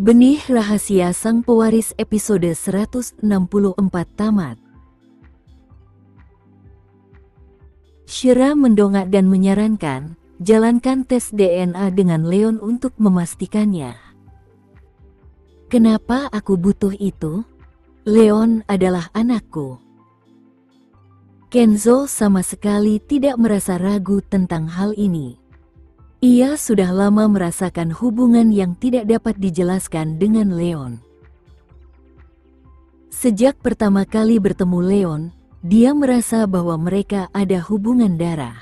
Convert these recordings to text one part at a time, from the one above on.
Benih Rahasia Sang Pewaris episode 164 tamat. Shira mendongak dan menyarankan, jalankan tes DNA dengan Leon untuk memastikannya. Kenapa aku butuh itu? Leon adalah anakku. Kenzo sama sekali tidak merasa ragu tentang hal ini. Ia sudah lama merasakan hubungan yang tidak dapat dijelaskan dengan Leon. Sejak pertama kali bertemu Leon, dia merasa bahwa mereka ada hubungan darah.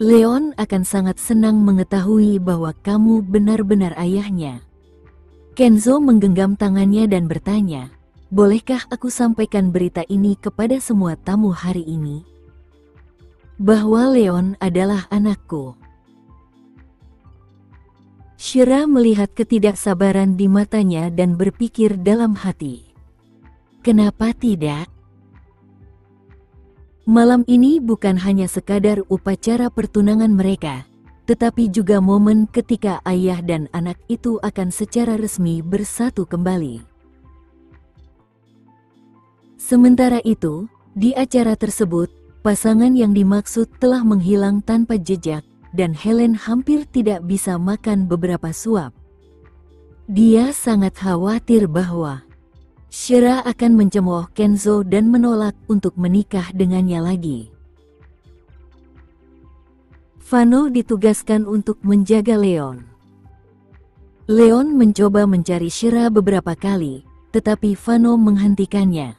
Leon akan sangat senang mengetahui bahwa kamu benar-benar ayahnya. Kenzo menggenggam tangannya dan bertanya, bolehkah aku sampaikan berita ini kepada semua tamu hari ini? Bahwa Leon adalah anakku. Shira melihat ketidaksabaran di matanya dan berpikir dalam hati. Kenapa tidak? Malam ini bukan hanya sekadar upacara pertunangan mereka, tetapi juga momen ketika ayah dan anak itu akan secara resmi bersatu kembali. Sementara itu, di acara tersebut, pasangan yang dimaksud telah menghilang tanpa jejak, dan Helen hampir tidak bisa makan beberapa suap. Dia sangat khawatir bahwa Shira akan mencemooh Kenzo dan menolak untuk menikah dengannya lagi. Vano ditugaskan untuk menjaga Leon. Leon mencoba mencari Shira beberapa kali, tetapi Vano menghentikannya.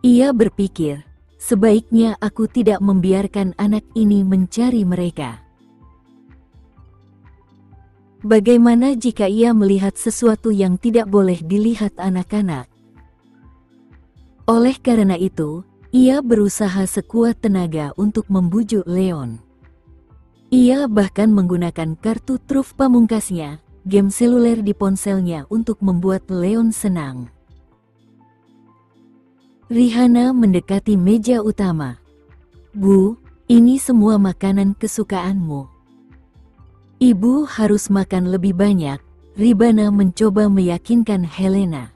Ia berpikir, sebaiknya aku tidak membiarkan anak ini mencari mereka. Bagaimana jika ia melihat sesuatu yang tidak boleh dilihat anak-anak? Oleh karena itu, ia berusaha sekuat tenaga untuk membujuk Leon. Ia bahkan menggunakan kartu truf pamungkasnya, game seluler di ponselnya untuk membuat Leon senang. Rihanna mendekati meja utama. Bu, ini semua makanan kesukaanmu. Ibu harus makan lebih banyak, Ribana mencoba meyakinkan Helena.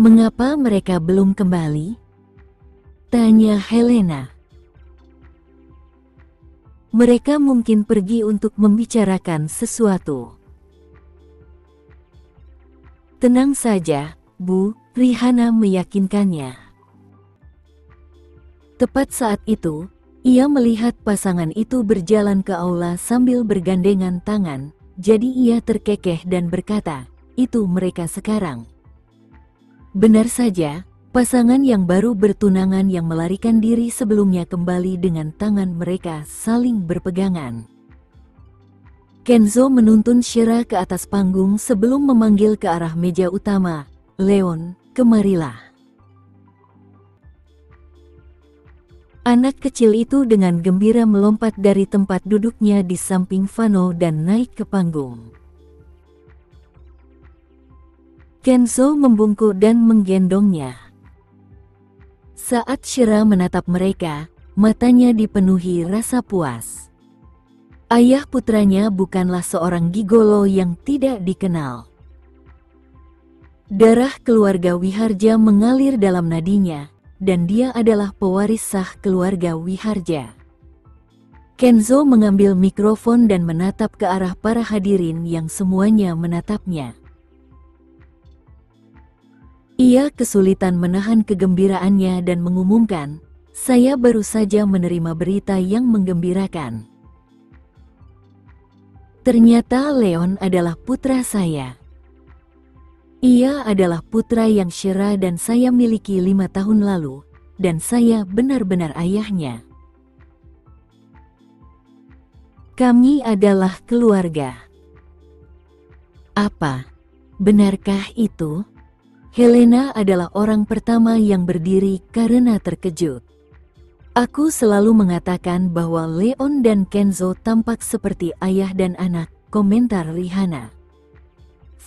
Mengapa mereka belum kembali? Tanya Helena. Mereka mungkin pergi untuk membicarakan sesuatu. Tenang saja, Bu, Rihanna meyakinkannya. Tepat saat itu, ia melihat pasangan itu berjalan ke aula sambil bergandengan tangan, jadi ia terkekeh dan berkata, itu mereka sekarang. Benar saja, pasangan yang baru bertunangan yang melarikan diri sebelumnya kembali dengan tangan mereka saling berpegangan. Kenzo menuntun Shira ke atas panggung sebelum memanggil ke arah meja utama, Leon, kemarilah. Anak kecil itu dengan gembira melompat dari tempat duduknya di samping Vano dan naik ke panggung. Kenzo membungkuk dan menggendongnya. Saat Shira menatap mereka, matanya dipenuhi rasa puas. Ayah putranya bukanlah seorang gigolo yang tidak dikenal. Darah keluarga Wiharja mengalir dalam nadinya, dan dia adalah pewaris sah keluarga Wiharja. Kenzo mengambil mikrofon dan menatap ke arah para hadirin yang semuanya menatapnya. Ia kesulitan menahan kegembiraannya dan mengumumkan, saya baru saja menerima berita yang menggembirakan. Ternyata Leon adalah putra saya. Ia adalah putra yang Shira dan saya miliki 5 tahun lalu, dan saya benar-benar ayahnya. Kami adalah keluarga. Apa? Benarkah itu? Helena adalah orang pertama yang berdiri karena terkejut. Aku selalu mengatakan bahwa Leon dan Kenzo tampak seperti ayah dan anak, komentar Rihanna.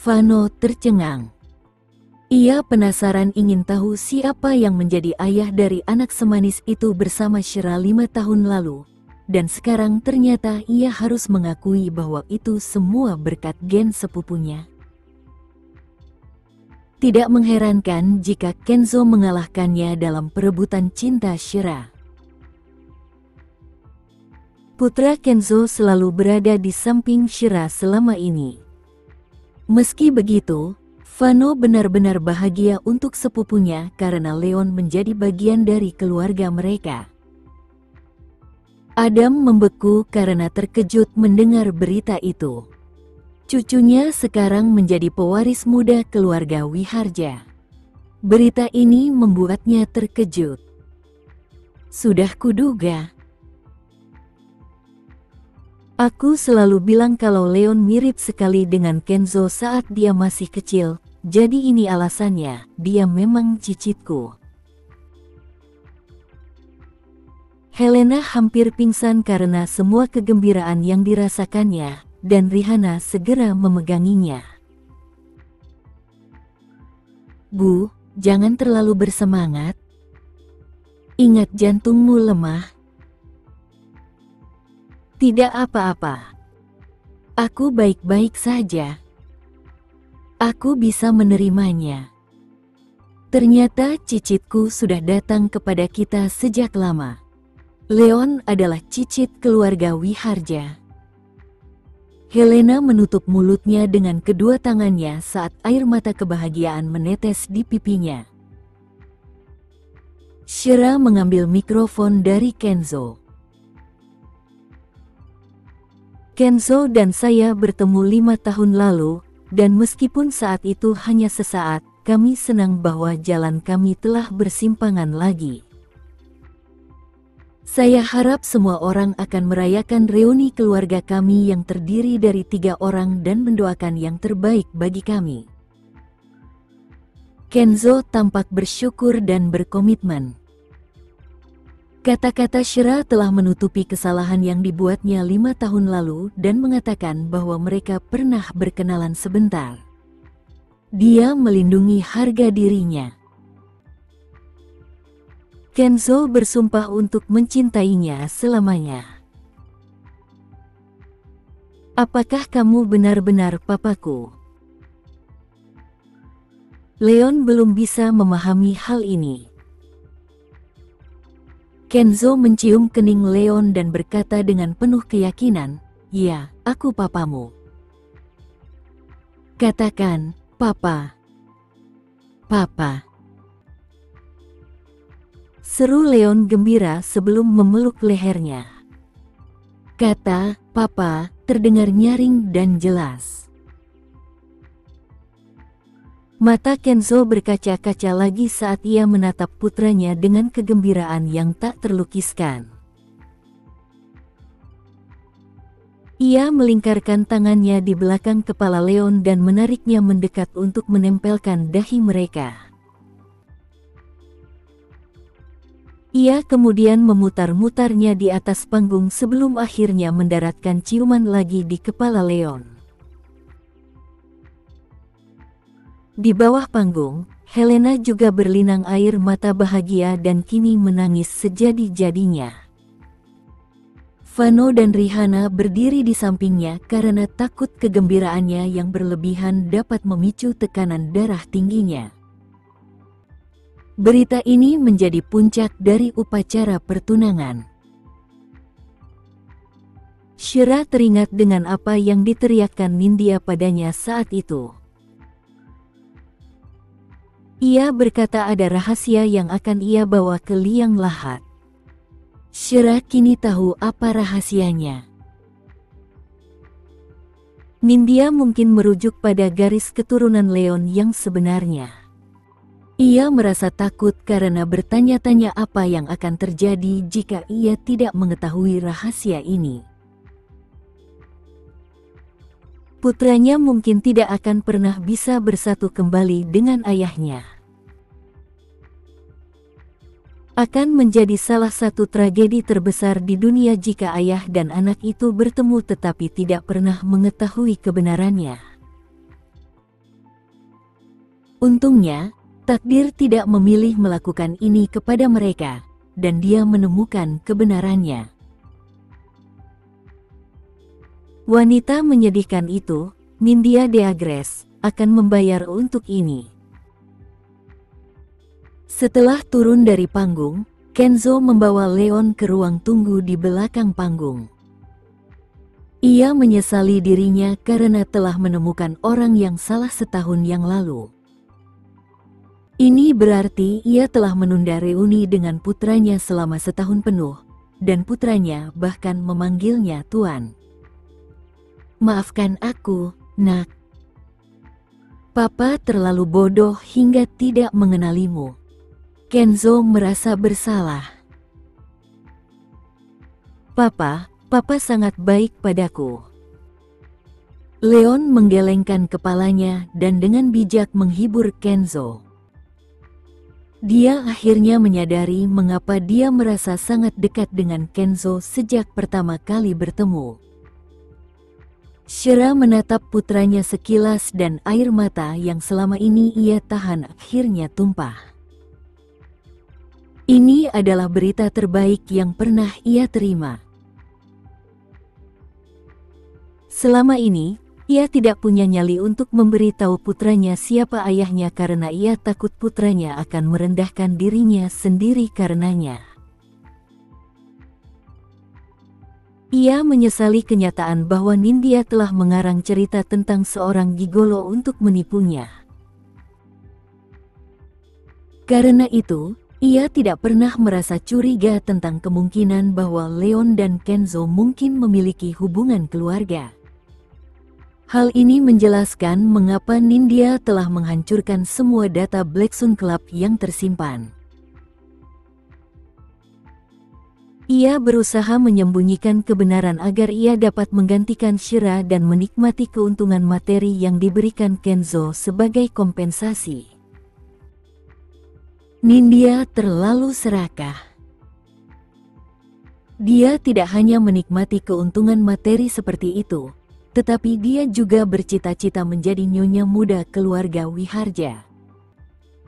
Vano tercengang. Ia penasaran ingin tahu siapa yang menjadi ayah dari anak semanis itu bersama Shira 5 tahun lalu, dan sekarang ternyata ia harus mengakui bahwa itu semua berkat gen sepupunya. Tidak mengherankan jika Kenzo mengalahkannya dalam perebutan cinta Shira. Putra Kenzo selalu berada di samping Shira selama ini. Meski begitu, Fano benar-benar bahagia untuk sepupunya karena Leon menjadi bagian dari keluarga mereka. Adam membeku karena terkejut mendengar berita itu. Cucunya sekarang menjadi pewaris muda keluarga Wiharja. Berita ini membuatnya terkejut. Sudah kuduga. Aku selalu bilang kalau Leon mirip sekali dengan Kenzo saat dia masih kecil, jadi ini alasannya, dia memang cicitku. Helena hampir pingsan karena semua kegembiraan yang dirasakannya, dan Rihanna segera memeganginya. Bu, jangan terlalu bersemangat. Ingat jantungmu lemah. Tidak apa-apa. Aku baik-baik saja. Aku bisa menerimanya. Ternyata cicitku sudah datang kepada kita sejak lama. Leon adalah cicit keluarga Wiharja. Helena menutup mulutnya dengan kedua tangannya saat air mata kebahagiaan menetes di pipinya. Shira mengambil mikrofon dari Kenzo. Kenzo dan saya bertemu 5 tahun lalu, dan meskipun saat itu hanya sesaat, kami senang bahwa jalan kami telah bersimpangan lagi. Saya harap semua orang akan merayakan reuni keluarga kami yang terdiri dari 3 orang dan mendoakan yang terbaik bagi kami. Kenzo tampak bersyukur dan berkomitmen. Kata-kata Shira telah menutupi kesalahan yang dibuatnya 5 tahun lalu dan mengatakan bahwa mereka pernah berkenalan sebentar. Dia melindungi harga dirinya. Kenzo bersumpah untuk mencintainya selamanya. Apakah kamu benar-benar papaku? Leon belum bisa memahami hal ini. Kenzo mencium kening Leon dan berkata dengan penuh keyakinan, "Ya, aku papamu." Katakan, "Papa." "Papa." Seru Leon gembira sebelum memeluk lehernya. Kata, "Papa," terdengar nyaring dan jelas. Mata Kenzo berkaca-kaca lagi saat ia menatap putranya dengan kegembiraan yang tak terlukiskan. Ia melingkarkan tangannya di belakang kepala Leon dan menariknya mendekat untuk menempelkan dahi mereka. Ia kemudian memutar-mutarnya di atas panggung sebelum akhirnya mendaratkan ciuman lagi di kepala Leon. Di bawah panggung, Helena juga berlinang air mata bahagia dan kini menangis sejadi-jadinya. Fano dan Rihanna berdiri di sampingnya karena takut kegembiraannya yang berlebihan dapat memicu tekanan darah tingginya. Berita ini menjadi puncak dari upacara pertunangan. Shira teringat dengan apa yang diteriakkan Nindya padanya saat itu. Ia berkata ada rahasia yang akan ia bawa ke liang lahat. Shira kini tahu apa rahasianya. Nindya mungkin merujuk pada garis keturunan Leon yang sebenarnya. Ia merasa takut karena bertanya-tanya apa yang akan terjadi jika ia tidak mengetahui rahasia ini. Putranya mungkin tidak akan pernah bisa bersatu kembali dengan ayahnya. Akan menjadi salah satu tragedi terbesar di dunia jika ayah dan anak itu bertemu tetapi tidak pernah mengetahui kebenarannya. Untungnya, takdir tidak memilih melakukan ini kepada mereka, dan dia menemukan kebenarannya. Wanita menyedihkan itu, Nindya Deagres, akan membayar untuk ini. Setelah turun dari panggung, Kenzo membawa Leon ke ruang tunggu di belakang panggung. Ia menyesali dirinya karena telah menemukan orang yang salah setahun yang lalu. Ini berarti ia telah menunda reuni dengan putranya selama setahun penuh, dan putranya bahkan memanggilnya Tuan. Maafkan aku, Nak. Papa terlalu bodoh hingga tidak mengenalimu. Kenzo merasa bersalah. Papa sangat baik padaku. Leon menggelengkan kepalanya dan dengan bijak menghibur Kenzo. Dia akhirnya menyadari mengapa dia merasa sangat dekat dengan Kenzo sejak pertama kali bertemu. Shira menatap putranya sekilas dan air mata yang selama ini ia tahan akhirnya tumpah. Ini adalah berita terbaik yang pernah ia terima. Selama ini, ia tidak punya nyali untuk memberitahu putranya siapa ayahnya karena ia takut putranya akan merendahkan dirinya sendiri karenanya. Ia menyesali kenyataan bahwa Nindya telah mengarang cerita tentang seorang gigolo untuk menipunya. Karena itu, ia tidak pernah merasa curiga tentang kemungkinan bahwa Leon dan Kenzo mungkin memiliki hubungan keluarga. Hal ini menjelaskan mengapa Nindya telah menghancurkan semua data Black Sun Club yang tersimpan. Ia berusaha menyembunyikan kebenaran agar ia dapat menggantikan Shira dan menikmati keuntungan materi yang diberikan Kenzo sebagai kompensasi. Nindya terlalu serakah. Dia tidak hanya menikmati keuntungan materi seperti itu, tetapi dia juga bercita-cita menjadi nyonya muda keluarga Wiharja.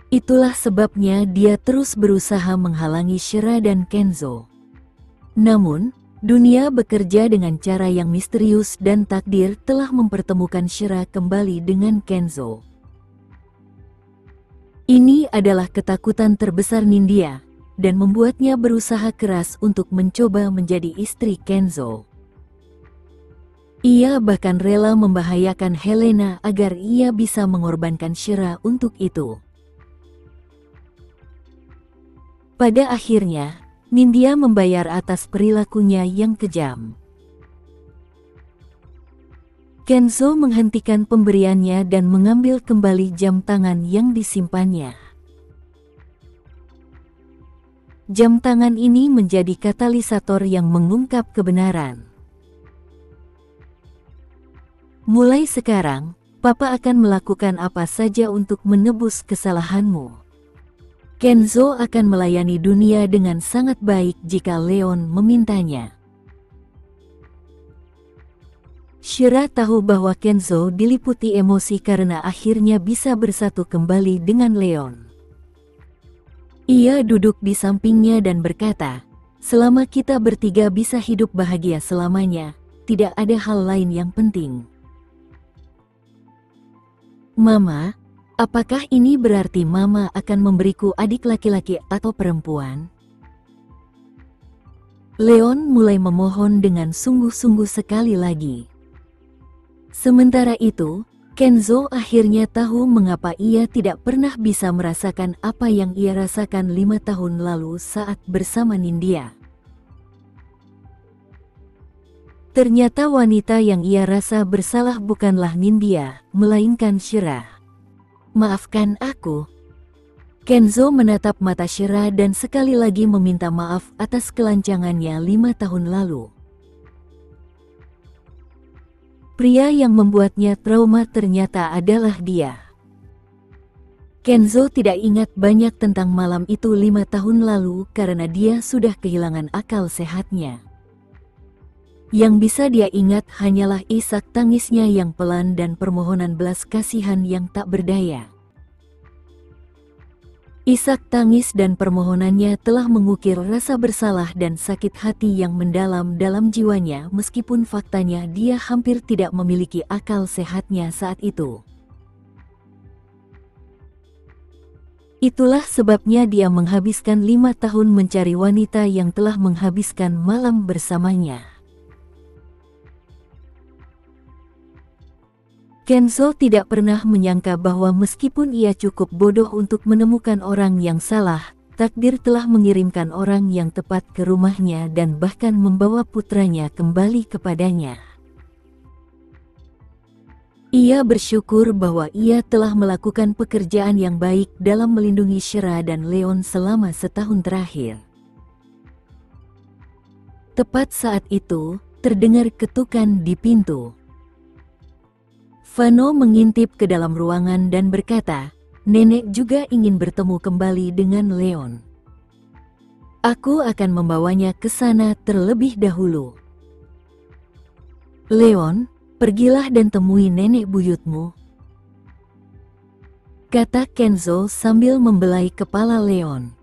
Itulah sebabnya dia terus berusaha menghalangi Shira dan Kenzo. Namun, dunia bekerja dengan cara yang misterius dan takdir telah mempertemukan Shira kembali dengan Kenzo. Ini adalah ketakutan terbesar Nindya, dan membuatnya berusaha keras untuk mencoba menjadi istri Kenzo. Ia bahkan rela membahayakan Helena agar ia bisa mengorbankan Shira untuk itu. Pada akhirnya, Nindya membayar atas perilakunya yang kejam. Kenzo menghentikan pemberiannya dan mengambil kembali jam tangan yang disimpannya. Jam tangan ini menjadi katalisator yang mengungkap kebenaran. Mulai sekarang, Papa akan melakukan apa saja untuk menebus kesalahanmu. Kenzo akan melayani dunia dengan sangat baik jika Leon memintanya. Shira tahu bahwa Kenzo diliputi emosi karena akhirnya bisa bersatu kembali dengan Leon. Ia duduk di sampingnya dan berkata, "Selama kita bertiga bisa hidup bahagia selamanya, tidak ada hal lain yang penting." Mama, apakah ini berarti Mama akan memberiku adik laki-laki atau perempuan? Leon mulai memohon dengan sungguh-sungguh sekali lagi. Sementara itu, Kenzo akhirnya tahu mengapa ia tidak pernah bisa merasakan apa yang ia rasakan 5 tahun lalu saat bersama Nindya. Ternyata wanita yang ia rasa bersalah bukanlah Nindya, melainkan Shira. "Maafkan aku." Kenzo menatap mata Shira dan sekali lagi meminta maaf atas kelancangannya 5 tahun lalu. Pria yang membuatnya trauma ternyata adalah dia. Kenzo tidak ingat banyak tentang malam itu 5 tahun lalu karena dia sudah kehilangan akal sehatnya. Yang bisa dia ingat hanyalah isak tangisnya yang pelan dan permohonan belas kasihan yang tak berdaya. Isak tangis dan permohonannya telah mengukir rasa bersalah dan sakit hati yang mendalam dalam jiwanya meskipun faktanya dia hampir tidak memiliki akal sehatnya saat itu. Itulah sebabnya dia menghabiskan 5 tahun mencari wanita yang telah menghabiskan malam bersamanya. Kenzo tidak pernah menyangka bahwa meskipun ia cukup bodoh untuk menemukan orang yang salah, takdir telah mengirimkan orang yang tepat ke rumahnya dan bahkan membawa putranya kembali kepadanya. Ia bersyukur bahwa ia telah melakukan pekerjaan yang baik dalam melindungi Shira dan Leon selama setahun terakhir. Tepat saat itu, terdengar ketukan di pintu. Vano mengintip ke dalam ruangan dan berkata, "Nenek juga ingin bertemu kembali dengan Leon. Aku akan membawanya ke sana terlebih dahulu. Leon, pergilah dan temui nenek buyutmu," kata Kenzo sambil membelai kepala Leon.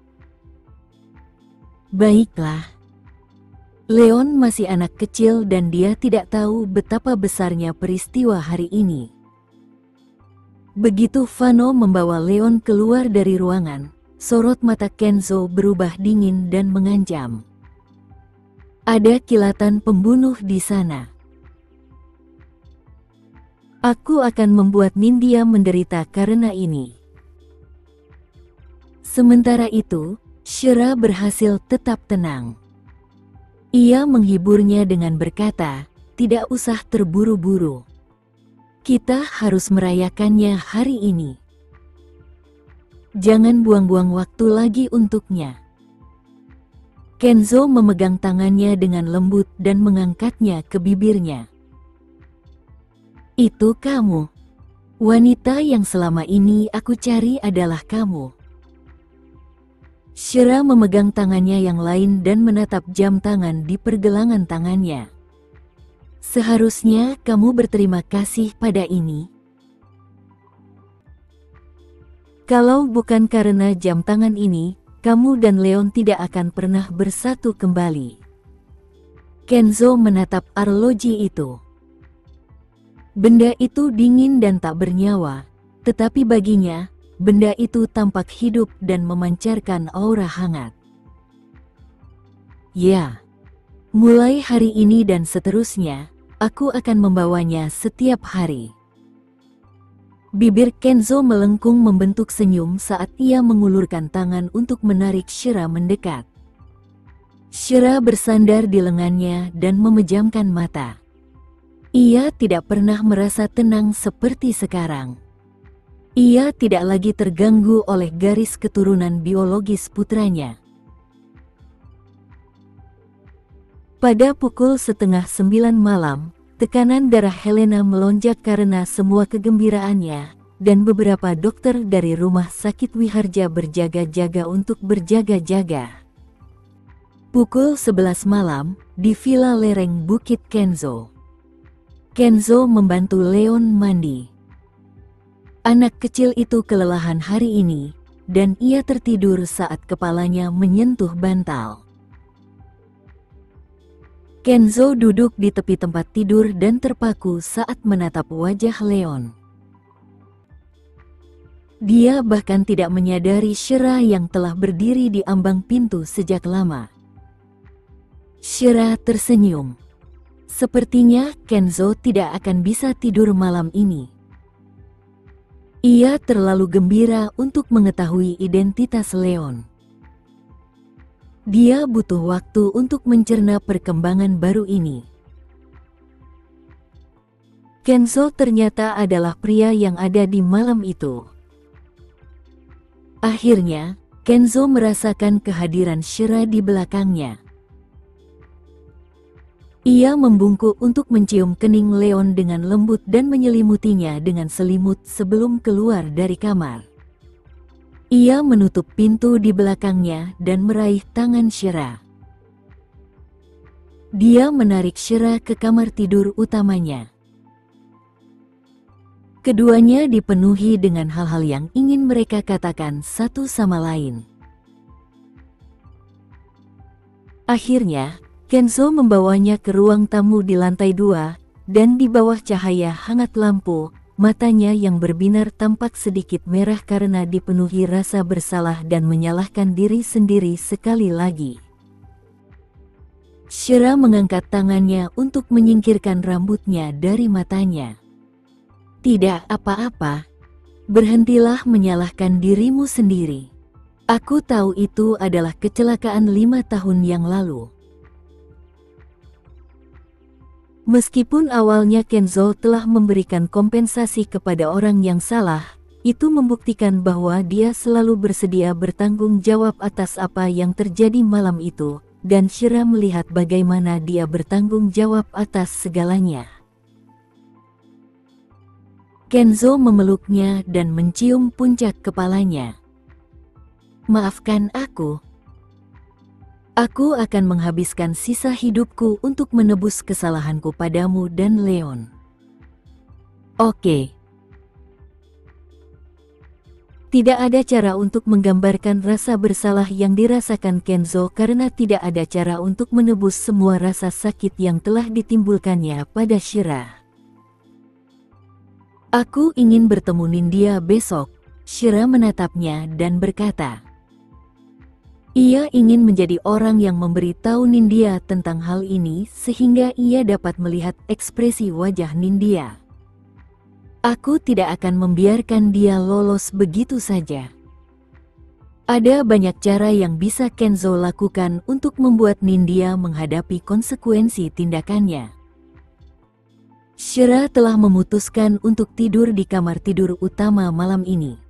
"Baiklah." Leon masih anak kecil dan dia tidak tahu betapa besarnya peristiwa hari ini. Begitu Vano membawa Leon keluar dari ruangan, sorot mata Kenzo berubah dingin dan mengancam. "Ada kilatan pembunuh di sana. Aku akan membuat Nindya menderita karena ini." Sementara itu, Shira berhasil tetap tenang. Ia menghiburnya dengan berkata, "Tidak usah terburu-buru. Kita harus merayakannya hari ini. Jangan buang-buang waktu lagi untuknya." Kenzo memegang tangannya dengan lembut dan mengangkatnya ke bibirnya. "Itu kamu. Wanita yang selama ini aku cari adalah kamu." Shira memegang tangannya yang lain dan menatap jam tangan di pergelangan tangannya. "Seharusnya kamu berterima kasih pada ini. Kalau bukan karena jam tangan ini, kamu dan Leon tidak akan pernah bersatu kembali." Kenzo menatap arloji itu. Benda itu dingin dan tak bernyawa, tetapi baginya, benda itu tampak hidup dan memancarkan aura hangat. "Ya, mulai hari ini dan seterusnya, aku akan membawanya setiap hari." Bibir Kenzo melengkung membentuk senyum saat ia mengulurkan tangan untuk menarik Shira mendekat. Shira bersandar di lengannya dan memejamkan mata. Ia tidak pernah merasa tenang seperti sekarang. Ia tidak lagi terganggu oleh garis keturunan biologis putranya. Pada pukul 8:30 malam, tekanan darah Helena melonjak karena semua kegembiraannya, dan beberapa dokter dari rumah sakit Wiharja berjaga-jaga untuk berjaga-jaga. Pukul 11 malam, di villa lereng Bukit Kenzo. Kenzo membantu Leon mandi. Anak kecil itu kelelahan hari ini, dan ia tertidur saat kepalanya menyentuh bantal. Kenzo duduk di tepi tempat tidur dan terpaku saat menatap wajah Leon. Dia bahkan tidak menyadari Shira yang telah berdiri di ambang pintu sejak lama. Shira tersenyum. Sepertinya Kenzo tidak akan bisa tidur malam ini. Ia terlalu gembira untuk mengetahui identitas Leon. Dia butuh waktu untuk mencerna perkembangan baru ini. Kenzo ternyata adalah pria yang ada di malam itu. Akhirnya, Kenzo merasakan kehadiran Shira di belakangnya. Ia membungkuk untuk mencium kening Leon dengan lembut dan menyelimutinya dengan selimut sebelum keluar dari kamar. Ia menutup pintu di belakangnya dan meraih tangan Shira. Dia menarik Shira ke kamar tidur utamanya. Keduanya dipenuhi dengan hal-hal yang ingin mereka katakan satu sama lain. Akhirnya, Kenzo membawanya ke ruang tamu di lantai 2, dan di bawah cahaya hangat lampu, matanya yang berbinar tampak sedikit merah karena dipenuhi rasa bersalah dan menyalahkan diri sendiri sekali lagi. Shira mengangkat tangannya untuk menyingkirkan rambutnya dari matanya. Tidak apa-apa. Berhentilah menyalahkan dirimu sendiri. Aku tahu itu adalah kecelakaan 5 tahun yang lalu. Meskipun awalnya Kenzo telah memberikan kompensasi kepada orang yang salah, itu membuktikan bahwa dia selalu bersedia bertanggung jawab atas apa yang terjadi malam itu, dan Shira melihat bagaimana dia bertanggung jawab atas segalanya. Kenzo memeluknya dan mencium puncak kepalanya. Maafkan aku. Aku akan menghabiskan sisa hidupku untuk menebus kesalahanku padamu dan Leon. Oke. Tidak ada cara untuk menggambarkan rasa bersalah yang dirasakan Kenzo karena tidak ada cara untuk menebus semua rasa sakit yang telah ditimbulkannya pada Shira. Aku ingin bertemu Nindya besok. Shira menatapnya dan berkata. Ia ingin menjadi orang yang memberitahu Nindya tentang hal ini sehingga ia dapat melihat ekspresi wajah Nindya. Aku tidak akan membiarkan dia lolos begitu saja. Ada banyak cara yang bisa Kenzo lakukan untuk membuat Nindya menghadapi konsekuensi tindakannya. Shira telah memutuskan untuk tidur di kamar tidur utama malam ini.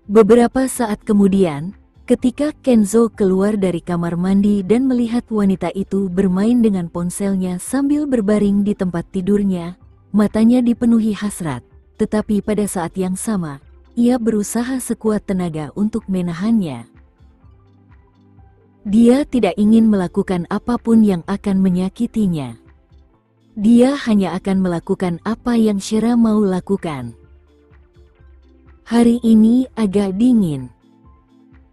Beberapa saat kemudian, ketika Kenzo keluar dari kamar mandi dan melihat wanita itu bermain dengan ponselnya sambil berbaring di tempat tidurnya, matanya dipenuhi hasrat, tetapi pada saat yang sama, ia berusaha sekuat tenaga untuk menahannya. Dia tidak ingin melakukan apapun yang akan menyakitinya. Dia hanya akan melakukan apa yang Shira mau lakukan. Hari ini agak dingin.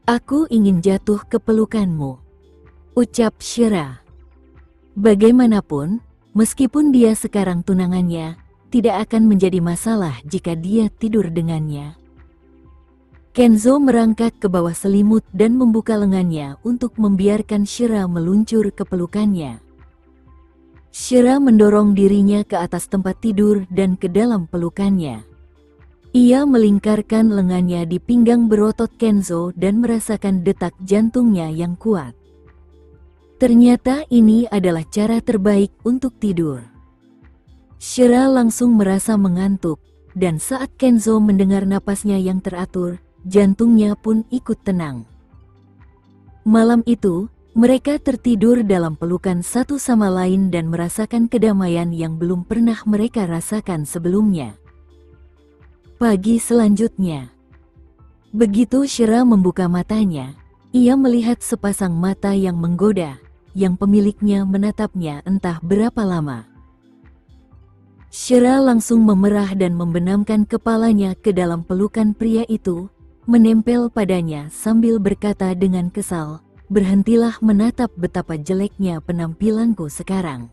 Aku ingin jatuh ke pelukanmu, ucap Shira. Bagaimanapun, meskipun dia sekarang tunangannya, tidak akan menjadi masalah jika dia tidur dengannya. Kenzo merangkak ke bawah selimut dan membuka lengannya untuk membiarkan Shira meluncur ke pelukannya. Shira mendorong dirinya ke atas tempat tidur dan ke dalam pelukannya. Ia melingkarkan lengannya di pinggang berotot Kenzo dan merasakan detak jantungnya yang kuat. Ternyata ini adalah cara terbaik untuk tidur. Shira langsung merasa mengantuk, dan saat Kenzo mendengar napasnya yang teratur, jantungnya pun ikut tenang. Malam itu, mereka tertidur dalam pelukan satu sama lain dan merasakan kedamaian yang belum pernah mereka rasakan sebelumnya. Pagi selanjutnya, begitu Shira membuka matanya, ia melihat sepasang mata yang menggoda, yang pemiliknya menatapnya entah berapa lama. Shira langsung memerah dan membenamkan kepalanya ke dalam pelukan pria itu, menempel padanya sambil berkata dengan kesal, "Berhentilah menatap betapa jeleknya penampilanku sekarang."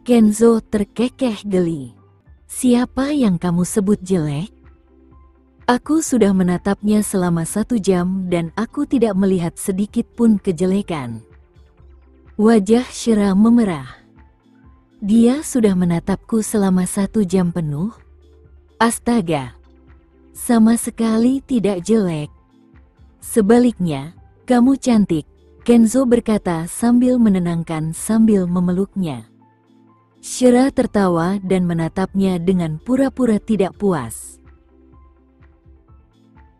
Kenzo terkekeh geli. "Siapa yang kamu sebut jelek? Aku sudah menatapnya selama 1 jam dan aku tidak melihat sedikit pun kejelekan." Wajah Shira memerah. "Dia sudah menatapku selama 1 jam penuh? Astaga, sama sekali tidak jelek. Sebaliknya, kamu cantik," Kenzo berkata sambil menenangkan sambil memeluknya. Shira tertawa dan menatapnya dengan pura-pura tidak puas.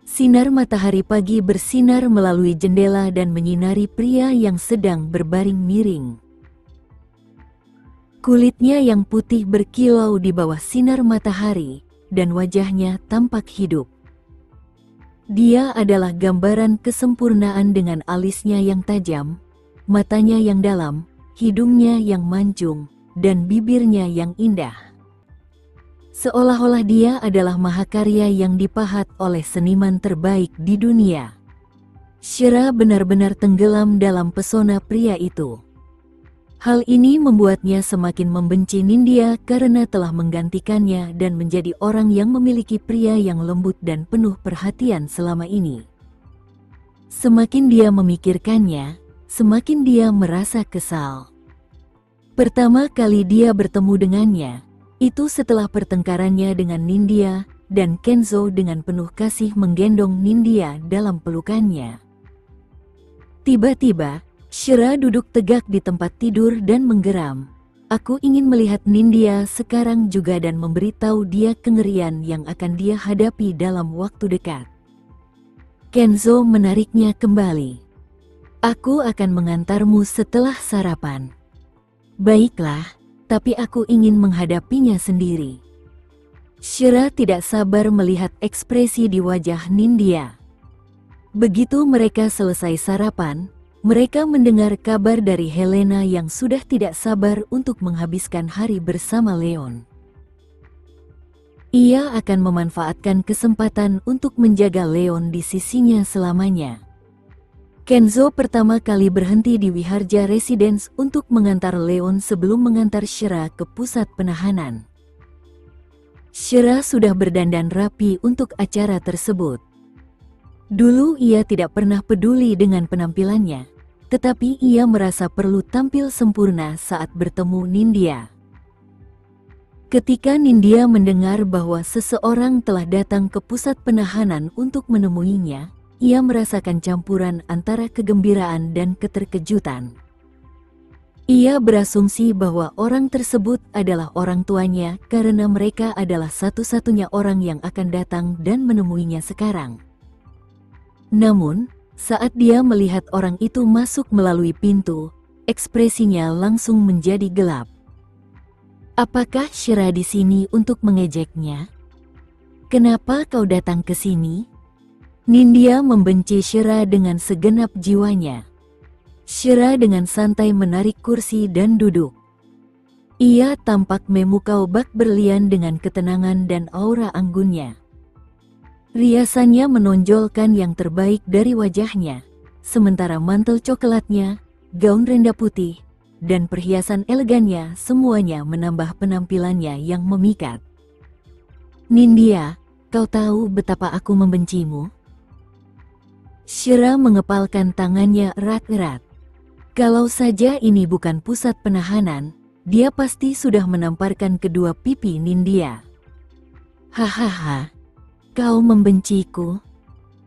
Sinar matahari pagi bersinar melalui jendela dan menyinari pria yang sedang berbaring miring. Kulitnya yang putih berkilau di bawah sinar matahari, dan wajahnya tampak hidup. Dia adalah gambaran kesempurnaan dengan alisnya yang tajam, matanya yang dalam, hidungnya yang mancung, dan bibirnya yang indah. Seolah-olah dia adalah mahakarya yang dipahat oleh seniman terbaik di dunia. Shira benar-benar tenggelam dalam pesona pria itu. Hal ini membuatnya semakin membenci Nindya karena telah menggantikannya dan menjadi orang yang memiliki pria yang lembut dan penuh perhatian selama ini. Semakin dia memikirkannya, semakin dia merasa kesal. Pertama kali dia bertemu dengannya, itu setelah pertengkarannya dengan Nindya, dan Kenzo dengan penuh kasih menggendong Nindya dalam pelukannya. Tiba-tiba, Shira duduk tegak di tempat tidur dan menggeram. Aku ingin melihat Nindya sekarang juga dan memberitahu dia kengerian yang akan dia hadapi dalam waktu dekat. Kenzo menariknya kembali. Aku akan mengantarmu setelah sarapan. Baiklah, tapi aku ingin menghadapinya sendiri. Shira tidak sabar melihat ekspresi di wajah Nindya. Begitu mereka selesai sarapan, mereka mendengar kabar dari Helena yang sudah tidak sabar untuk menghabiskan hari bersama Leon. Ia akan memanfaatkan kesempatan untuk menjaga Leon di sisinya selamanya. Kenzo pertama kali berhenti di Wiharja Residence untuk mengantar Leon sebelum mengantar Shira ke pusat penahanan. Shira sudah berdandan rapi untuk acara tersebut. Dulu ia tidak pernah peduli dengan penampilannya, tetapi ia merasa perlu tampil sempurna saat bertemu Nindya. Ketika Nindya mendengar bahwa seseorang telah datang ke pusat penahanan untuk menemuinya, ia merasakan campuran antara kegembiraan dan keterkejutan. Ia berasumsi bahwa orang tersebut adalah orang tuanya karena mereka adalah satu-satunya orang yang akan datang dan menemuinya sekarang. Namun, saat dia melihat orang itu masuk melalui pintu, ekspresinya langsung menjadi gelap. Apakah Shira di sini untuk mengejeknya? Kenapa kau datang ke sini? Nindya membenci Shira dengan segenap jiwanya. Shira dengan santai menarik kursi dan duduk. Ia tampak memukau bak berlian dengan ketenangan dan aura anggunnya. Riasannya menonjolkan yang terbaik dari wajahnya, sementara mantel coklatnya, gaun renda putih, dan perhiasan elegannya semuanya menambah penampilannya yang memikat. Nindya, kau tahu betapa aku membencimu? Shira mengepalkan tangannya erat-erat. Kalau saja ini bukan pusat penahanan, dia pasti sudah menamparkan kedua pipi Nindya. Hahaha, kau membenciku?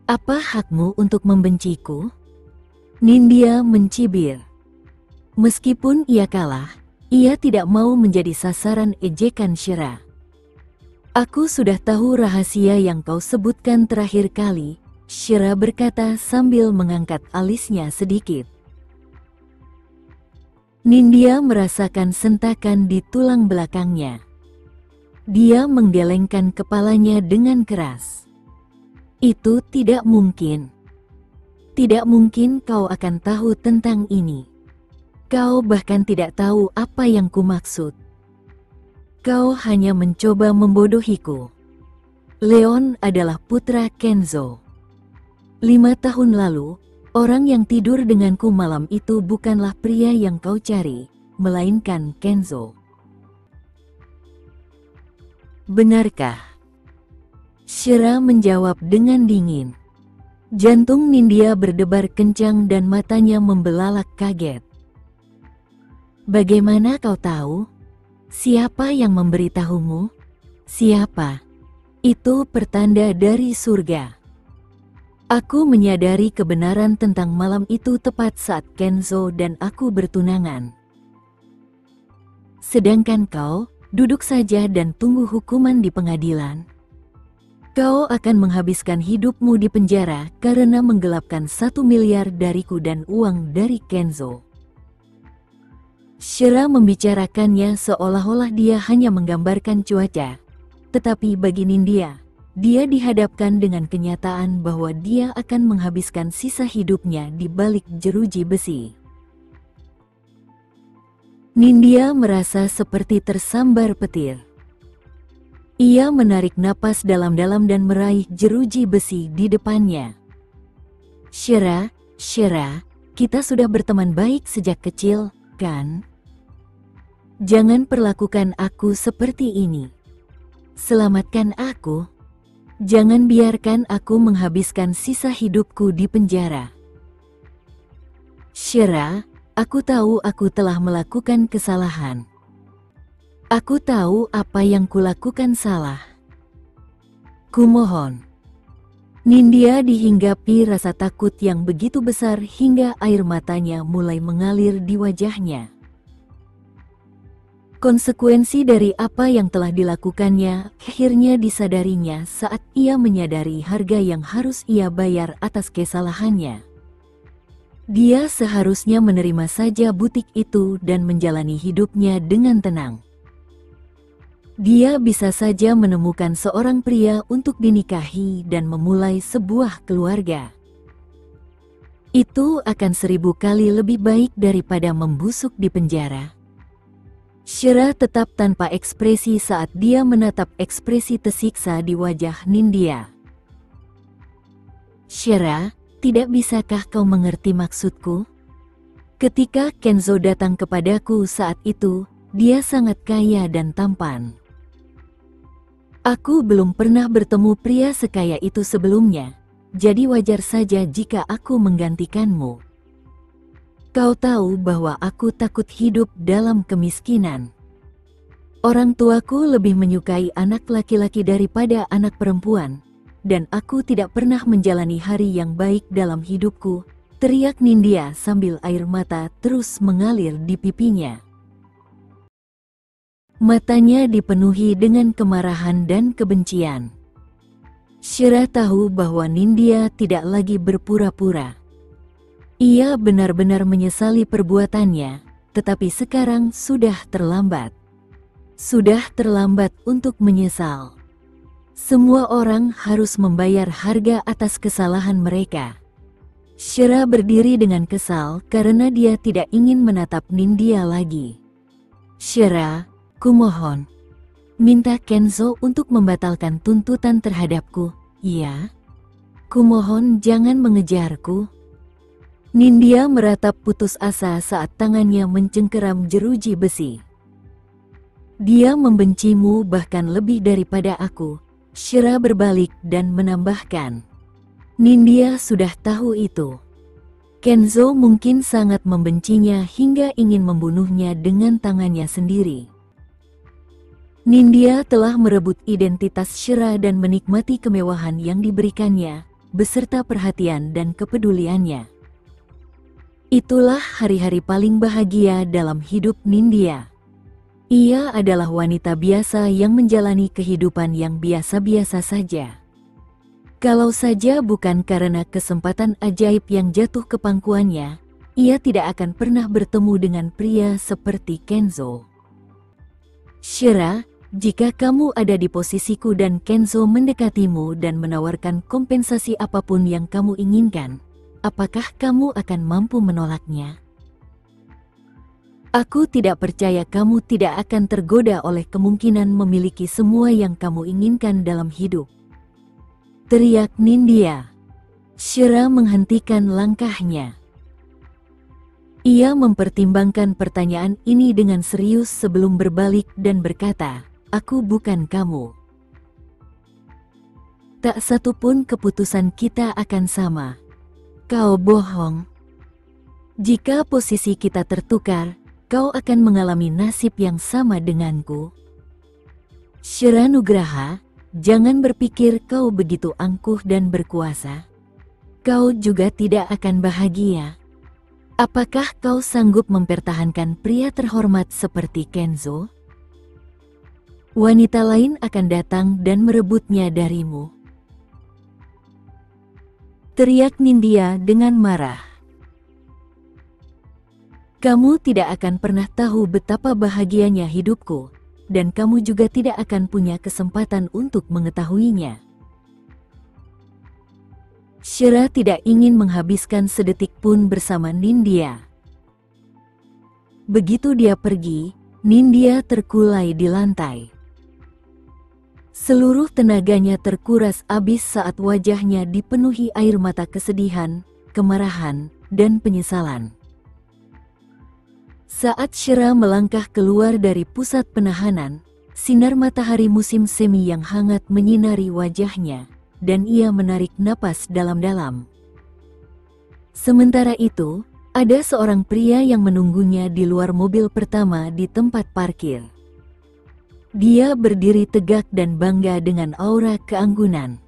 Apa hakmu untuk membenciku? Nindya mencibir. Meskipun ia kalah, ia tidak mau menjadi sasaran ejekan Shira. Aku sudah tahu rahasia yang kau sebutkan terakhir kali, Shira berkata sambil mengangkat alisnya sedikit. Nindya merasakan sentakan di tulang belakangnya. Dia menggelengkan kepalanya dengan keras. Itu tidak mungkin. Tidak mungkin kau akan tahu tentang ini. Kau bahkan tidak tahu apa yang kumaksud. Kau hanya mencoba membodohiku. Leon adalah putra Kenzo. 5 tahun lalu, orang yang tidur denganku malam itu bukanlah pria yang kau cari, melainkan Kenzo. Benarkah? Shira menjawab dengan dingin. Jantung Nindya berdebar kencang dan matanya membelalak kaget. Bagaimana kau tahu? Siapa yang memberitahumu? Siapa? Itu pertanda dari surga. Aku menyadari kebenaran tentang malam itu tepat saat Kenzo dan aku bertunangan. Sedangkan kau, duduk saja dan tunggu hukuman di pengadilan. Kau akan menghabiskan hidupmu di penjara karena menggelapkan 1 miliar dariku dan uang dari Kenzo. Shira membicarakannya seolah-olah dia hanya menggambarkan cuaca. Tetapi bagi Nindya, dia dihadapkan dengan kenyataan bahwa dia akan menghabiskan sisa hidupnya di balik jeruji besi. Nindya merasa seperti tersambar petir. Ia menarik napas dalam-dalam dan meraih jeruji besi di depannya. Shira, kita sudah berteman baik sejak kecil, kan? Jangan perlakukan aku seperti ini. Selamatkan aku. Jangan biarkan aku menghabiskan sisa hidupku di penjara. Shira, aku tahu aku telah melakukan kesalahan. Aku tahu apa yang kulakukan salah. Kumohon. Nindya dihinggapi rasa takut yang begitu besar hingga air matanya mulai mengalir di wajahnya. Konsekuensi dari apa yang telah dilakukannya akhirnya disadarinya saat ia menyadari harga yang harus ia bayar atas kesalahannya. Dia seharusnya menerima saja butik itu dan menjalani hidupnya dengan tenang. Dia bisa saja menemukan seorang pria untuk dinikahi dan memulai sebuah keluarga. Itu akan 1000 kali lebih baik daripada membusuk di penjara. Shira tetap tanpa ekspresi saat dia menatap ekspresi tersiksa di wajah Nindya. Shira, tidak bisakah kau mengerti maksudku? Ketika Kenzo datang kepadaku saat itu, dia sangat kaya dan tampan. Aku belum pernah bertemu pria sekaya itu sebelumnya, jadi wajar saja jika aku menggantikanmu. Kau tahu bahwa aku takut hidup dalam kemiskinan. Orang tuaku lebih menyukai anak laki-laki daripada anak perempuan, dan aku tidak pernah menjalani hari yang baik dalam hidupku, teriak Nindya sambil air mata terus mengalir di pipinya. Matanya dipenuhi dengan kemarahan dan kebencian. Shira tahu bahwa Nindya tidak lagi berpura-pura. Ia benar-benar menyesali perbuatannya, tetapi sekarang sudah terlambat. Sudah terlambat untuk menyesal. Semua orang harus membayar harga atas kesalahan mereka. Shira berdiri dengan kesal karena dia tidak ingin menatap Nindya lagi. Shira, kumohon, minta Kenzo untuk membatalkan tuntutan terhadapku, ya? Kumohon jangan mengejarku. Nindya meratap putus asa saat tangannya mencengkeram jeruji besi. Dia membencimu bahkan lebih daripada aku, Shira berbalik dan menambahkan. Nindya sudah tahu itu. Kenzo mungkin sangat membencinya hingga ingin membunuhnya dengan tangannya sendiri. Nindya telah merebut identitas Shira dan menikmati kemewahan yang diberikannya, beserta perhatian dan kepeduliannya. Itulah hari-hari paling bahagia dalam hidup Nindya. Ia adalah wanita biasa yang menjalani kehidupan yang biasa-biasa saja. Kalau saja bukan karena kesempatan ajaib yang jatuh ke pangkuannya, ia tidak akan pernah bertemu dengan pria seperti Kenzo. Shira, jika kamu ada di posisiku dan Kenzo mendekatimu dan menawarkan kompensasi apapun yang kamu inginkan, apakah kamu akan mampu menolaknya? Aku tidak percaya kamu tidak akan tergoda oleh kemungkinan memiliki semua yang kamu inginkan dalam hidup. Teriak Nindya. Shira menghentikan langkahnya. Ia mempertimbangkan pertanyaan ini dengan serius sebelum berbalik dan berkata, aku bukan kamu. Tak satu pun keputusan kita akan sama. Kau bohong. Jika posisi kita tertukar, kau akan mengalami nasib yang sama denganku. Shira Nugraha, jangan berpikir kau begitu angkuh dan berkuasa. Kau juga tidak akan bahagia. Apakah kau sanggup mempertahankan pria terhormat seperti Kenzo? Wanita lain akan datang dan merebutnya darimu. Teriak Nindya dengan marah. Kamu tidak akan pernah tahu betapa bahagianya hidupku, dan kamu juga tidak akan punya kesempatan untuk mengetahuinya. Shira tidak ingin menghabiskan sedetik pun bersama Nindya. Begitu dia pergi, Nindya terkulai di lantai. Seluruh tenaganya terkuras habis saat wajahnya dipenuhi air mata kesedihan, kemarahan, dan penyesalan. Saat Shira melangkah keluar dari pusat penahanan, sinar matahari musim semi yang hangat menyinari wajahnya, dan ia menarik napas dalam-dalam. Sementara itu, ada seorang pria yang menunggunya di luar mobil pertama di tempat parkir. Dia berdiri tegak dan bangga dengan aura keanggunan.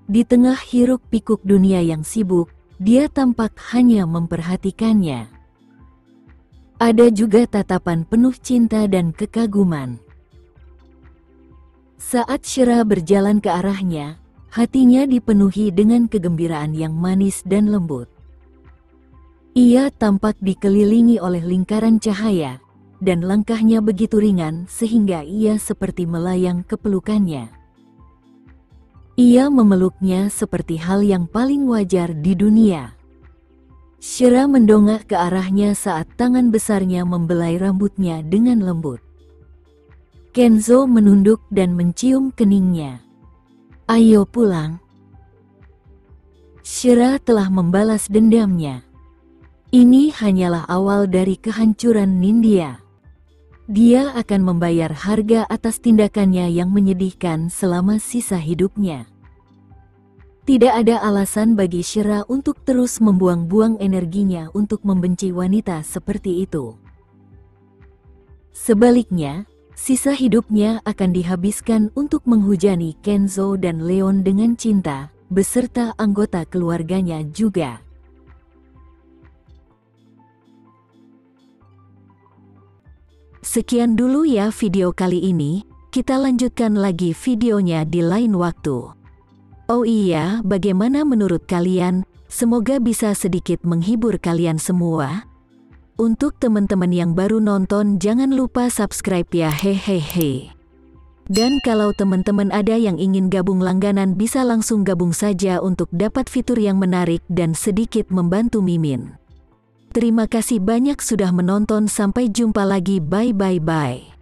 Di tengah hiruk-pikuk dunia yang sibuk, dia tampak hanya memperhatikannya. Ada juga tatapan penuh cinta dan kekaguman. Saat Shira berjalan ke arahnya, hatinya dipenuhi dengan kegembiraan yang manis dan lembut. Ia tampak dikelilingi oleh lingkaran cahaya, dan langkahnya begitu ringan sehingga ia seperti melayang ke pelukannya. Ia memeluknya seperti hal yang paling wajar di dunia. Shira mendongak ke arahnya saat tangan besarnya membelai rambutnya dengan lembut. Kenzo menunduk dan mencium keningnya. "Ayo pulang." Shira telah membalas dendamnya. Ini hanyalah awal dari kehancuran Nindya. Dia akan membayar harga atas tindakannya yang menyedihkan selama sisa hidupnya. Tidak ada alasan bagi Shira untuk terus membuang-buang energinya untuk membenci wanita seperti itu. Sebaliknya, sisa hidupnya akan dihabiskan untuk menghujani Kenzo dan Leon dengan cinta, beserta anggota keluarganya juga. Sekian dulu ya video kali ini, kita lanjutkan lagi videonya di lain waktu. Oh iya, bagaimana menurut kalian? Semoga bisa sedikit menghibur kalian semua. Untuk teman-teman yang baru nonton, jangan lupa subscribe ya, hehehe. Dan kalau teman-teman ada yang ingin gabung langganan, bisa langsung gabung saja untuk dapat fitur yang menarik dan sedikit membantu Mimin. Terima kasih banyak sudah menonton, sampai jumpa lagi, bye.